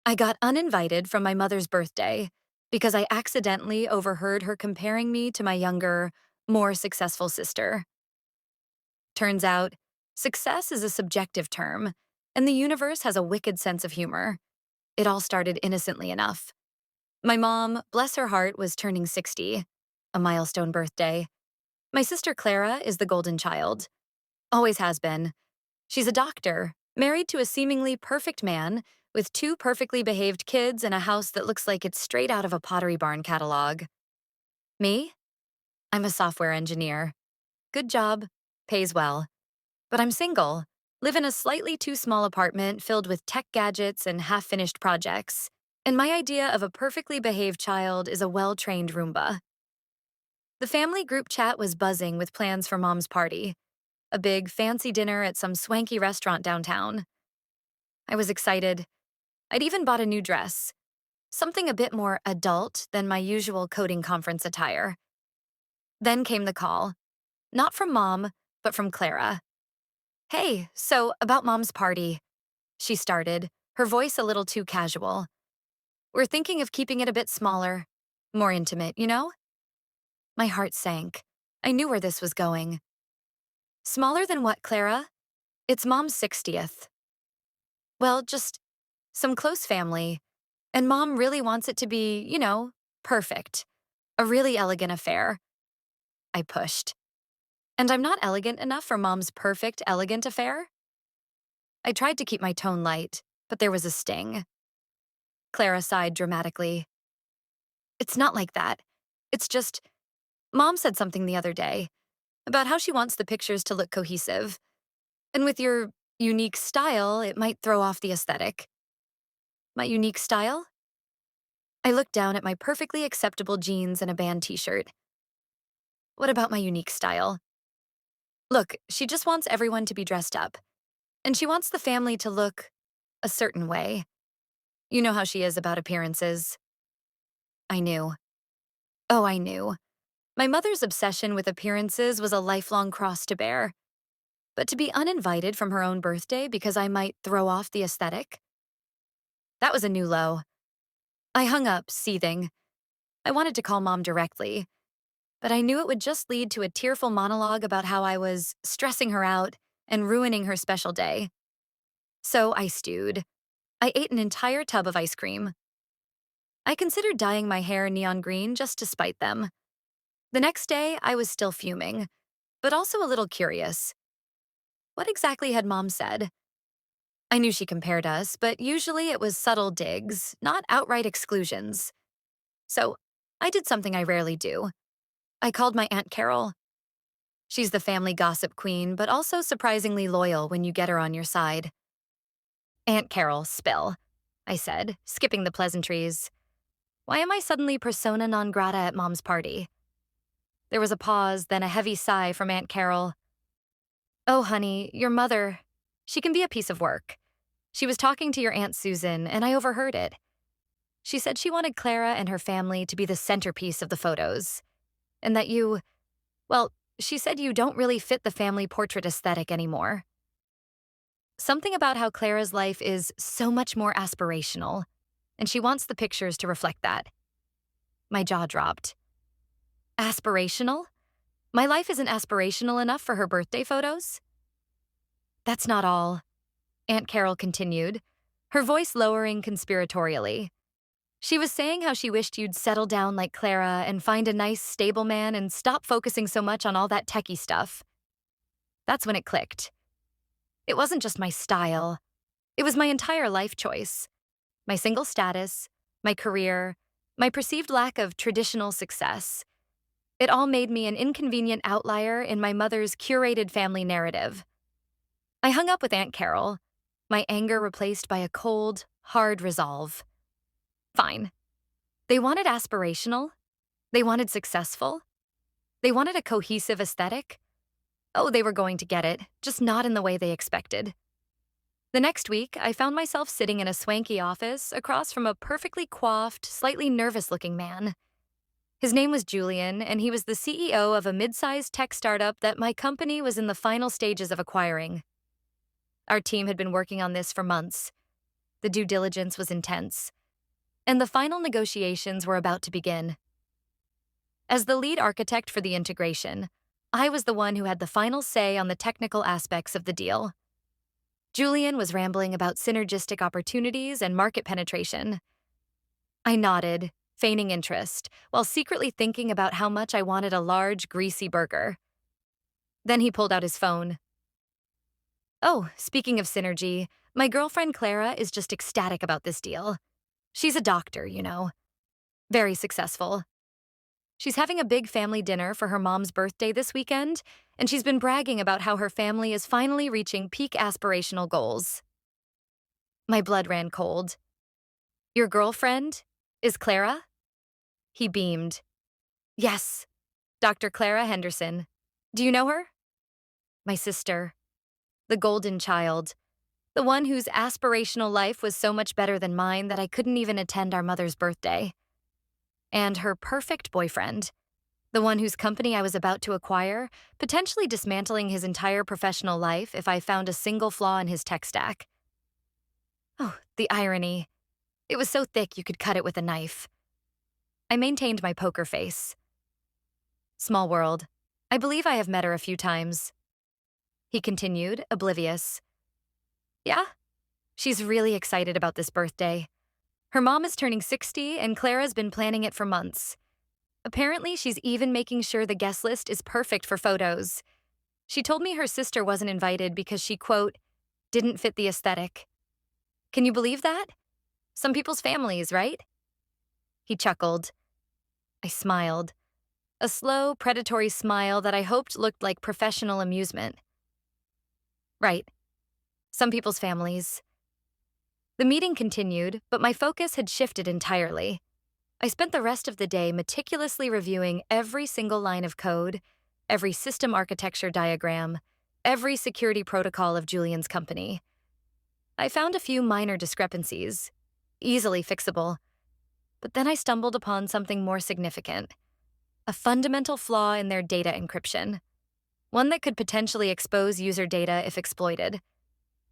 I got uninvited from my mother's birthday because I accidentally overheard her comparing me to my younger, more successful sister. Turns out, success is a subjective term, and the universe has a wicked sense of humor. It all started innocently enough. My mom, bless her heart, was turning 60, a milestone birthday. My sister Clara is the golden child. Always has been. She's a doctor, married to a seemingly perfect man, with two perfectly behaved kids and a house that looks like it's straight out of a Pottery Barn catalog. Me? I'm a software engineer. Good job, pays well. But I'm single, live in a slightly too small apartment filled with tech gadgets and half-finished projects. And my idea of a perfectly behaved child is a well-trained Roomba. The family group chat was buzzing with plans for Mom's party, a big, fancy dinner at some swanky restaurant downtown. I was excited. I'd even bought a new dress, something a bit more adult than my usual coding conference attire. Then came the call, not from Mom, but from Clara. Hey, so about Mom's party, she started, her voice a little too casual. We're thinking of keeping it a bit smaller, more intimate, you know? My heart sank. I knew where this was going. Smaller than what, Clara? It's Mom's 60th. Well, just some close family. And Mom really wants it to be, perfect. A really elegant affair. I pushed. And I'm not elegant enough for Mom's perfect, elegant affair? I tried to keep my tone light, but there was a sting. Clara sighed dramatically. It's not like that. It's just, Mom said something the other day about how she wants the pictures to look cohesive. And with your unique style, it might throw off the aesthetic. My unique style? I looked down at my perfectly acceptable jeans and a band t-shirt. What about my unique style? Look, she just wants everyone to be dressed up. And she wants the family to look a certain way. You know how she is about appearances. I knew. Oh, I knew. My mother's obsession with appearances was a lifelong cross to bear. But to be uninvited from her own birthday because I might throw off the aesthetic? That was a new low. I hung up, seething. I wanted to call Mom directly, but I knew it would just lead to a tearful monologue about how I was stressing her out and ruining her special day. So I stewed. I ate an entire tub of ice cream. I considered dyeing my hair neon green just to spite them. The next day, I was still fuming, but also a little curious. What exactly had Mom said? I knew she compared us, but usually it was subtle digs, not outright exclusions. So I did something I rarely do. I called my Aunt Carol. She's the family gossip queen, but also surprisingly loyal when you get her on your side. Aunt Carol, spill, I said, skipping the pleasantries. Why am I suddenly persona non grata at Mom's party? There was a pause, then a heavy sigh from Aunt Carol. Oh, honey, your mother, she can be a piece of work. She was talking to your Aunt Susan, and I overheard it. She said she wanted Clara and her family to be the centerpiece of the photos, and that well, she said you don't really fit the family portrait aesthetic anymore. Something about how Clara's life is so much more aspirational, and she wants the pictures to reflect that. My jaw dropped. Aspirational? My life isn't aspirational enough for her birthday photos? That's not all, Aunt Carol continued, her voice lowering conspiratorially. She was saying how she wished you'd settle down like Clara and find a nice, stable man and stop focusing so much on all that techie stuff. That's when it clicked. It wasn't just my style. It was my entire life choice. My single status, my career, my perceived lack of traditional success. It all made me an inconvenient outlier in my mother's curated family narrative. I hung up with Aunt Carol, my anger replaced by a cold, hard resolve. Fine. They wanted aspirational. They wanted successful. They wanted a cohesive aesthetic. Oh, they were going to get it, just not in the way they expected. The next week, I found myself sitting in a swanky office across from a perfectly coiffed, slightly nervous-looking man. His name was Julian, and he was the CEO of a mid-sized tech startup that my company was in the final stages of acquiring. Our team had been working on this for months. The due diligence was intense, and the final negotiations were about to begin. As the lead architect for the integration, I was the one who had the final say on the technical aspects of the deal. Julian was rambling about synergistic opportunities and market penetration. I nodded, feigning interest, while secretly thinking about how much I wanted a large, greasy burger. Then he pulled out his phone. Oh, speaking of synergy, my girlfriend Clara is just ecstatic about this deal. She's a doctor, you know. Very successful. She's having a big family dinner for her mom's birthday this weekend, and she's been bragging about how her family is finally reaching peak aspirational goals. My blood ran cold. Your girlfriend is Clara? He beamed. Yes, Dr. Clara Henderson. Do you know her? My sister. The golden child. The one whose aspirational life was so much better than mine that I couldn't even attend our mother's birthday. And her perfect boyfriend. The one whose company I was about to acquire, potentially dismantling his entire professional life if I found a single flaw in his tech stack. Oh, the irony. It was so thick you could cut it with a knife. I maintained my poker face. Small world. I believe I have met her a few times. He continued, oblivious. Yeah? She's really excited about this birthday. Her mom is turning 60, and Clara's been planning it for months. Apparently, she's even making sure the guest list is perfect for photos. She told me her sister wasn't invited because she, quote, didn't fit the aesthetic. Can you believe that? Some people's families, right? He chuckled. I smiled. A slow, predatory smile that I hoped looked like professional amusement. Right. Some people's families. The meeting continued, but my focus had shifted entirely. I spent the rest of the day meticulously reviewing every single line of code, every system architecture diagram, every security protocol of Julian's company. I found a few minor discrepancies, easily fixable, but then I stumbled upon something more significant, a fundamental flaw in their data encryption, one that could potentially expose user data if exploited.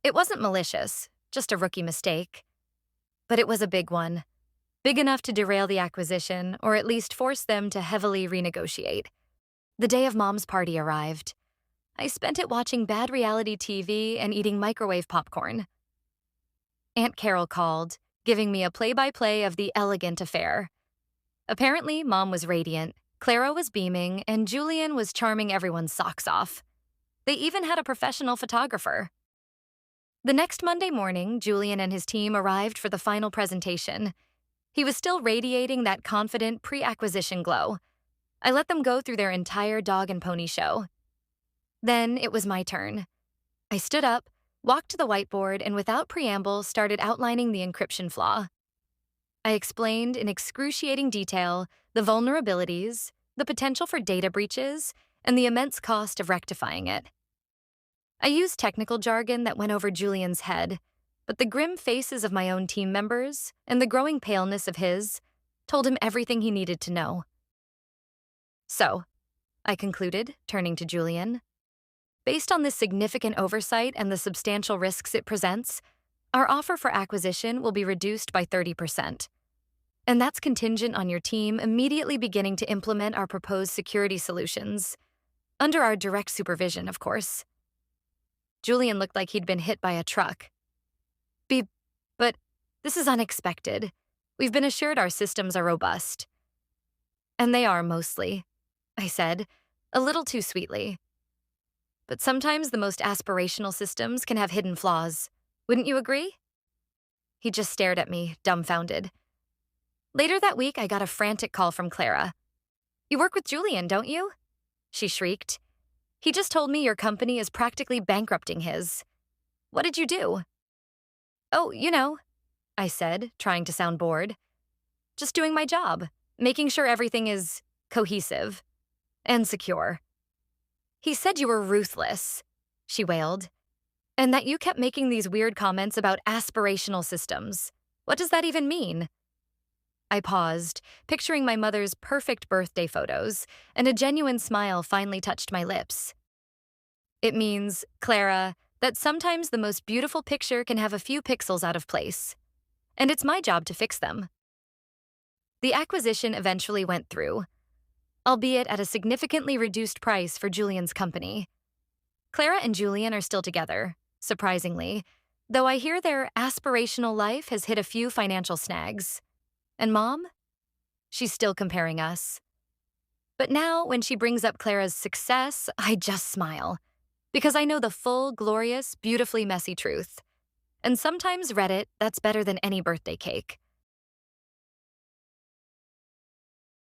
It wasn't malicious, just a rookie mistake, but it was a big one. Big enough to derail the acquisition, or at least force them to heavily renegotiate. The day of Mom's party arrived. I spent it watching bad reality TV and eating microwave popcorn. Aunt Carol called, giving me a play-by-play of the elegant affair. Apparently, Mom was radiant, Clara was beaming, and Julian was charming everyone's socks off. They even had a professional photographer. The next Monday morning, Julian and his team arrived for the final presentation. He was still radiating that confident pre-acquisition glow. I let them go through their entire dog and pony show. Then it was my turn. I stood up, walked to the whiteboard, and without preamble started outlining the encryption flaw. I explained in excruciating detail the vulnerabilities, the potential for data breaches, and the immense cost of rectifying it. I used technical jargon that went over Julian's head, but the grim faces of my own team members and the growing paleness of his told him everything he needed to know. So, I concluded, turning to Julian, based on this significant oversight and the substantial risks it presents, our offer for acquisition will be reduced by 30%. And that's contingent on your team immediately beginning to implement our proposed security solutions, under our direct supervision, of course. Julian looked like he'd been hit by a truck. But this is unexpected. We've been assured our systems are robust. And they are mostly, I said, a little too sweetly. But sometimes the most aspirational systems can have hidden flaws. Wouldn't you agree? He just stared at me, dumbfounded. Later that week, I got a frantic call from Clara. You work with Julian, don't you? She shrieked. He just told me your company is practically bankrupting his. What did you do? Oh, you know, I said, trying to sound bored. Just doing my job, making sure everything is cohesive and secure. He said you were ruthless, she wailed, and that you kept making these weird comments about aspirational systems. What does that even mean? I paused, picturing my mother's perfect birthday photos, and a genuine smile finally touched my lips. It means, Clara, that sometimes the most beautiful picture can have a few pixels out of place, and it's my job to fix them. The acquisition eventually went through, albeit at a significantly reduced price for Julian's company. Clara and Julian are still together, surprisingly, though I hear their aspirational life has hit a few financial snags. And Mom? She's still comparing us. But now, when she brings up Clara's success, I just smile. Because I know the full, glorious, beautifully messy truth. And sometimes Reddit, that's better than any birthday cake.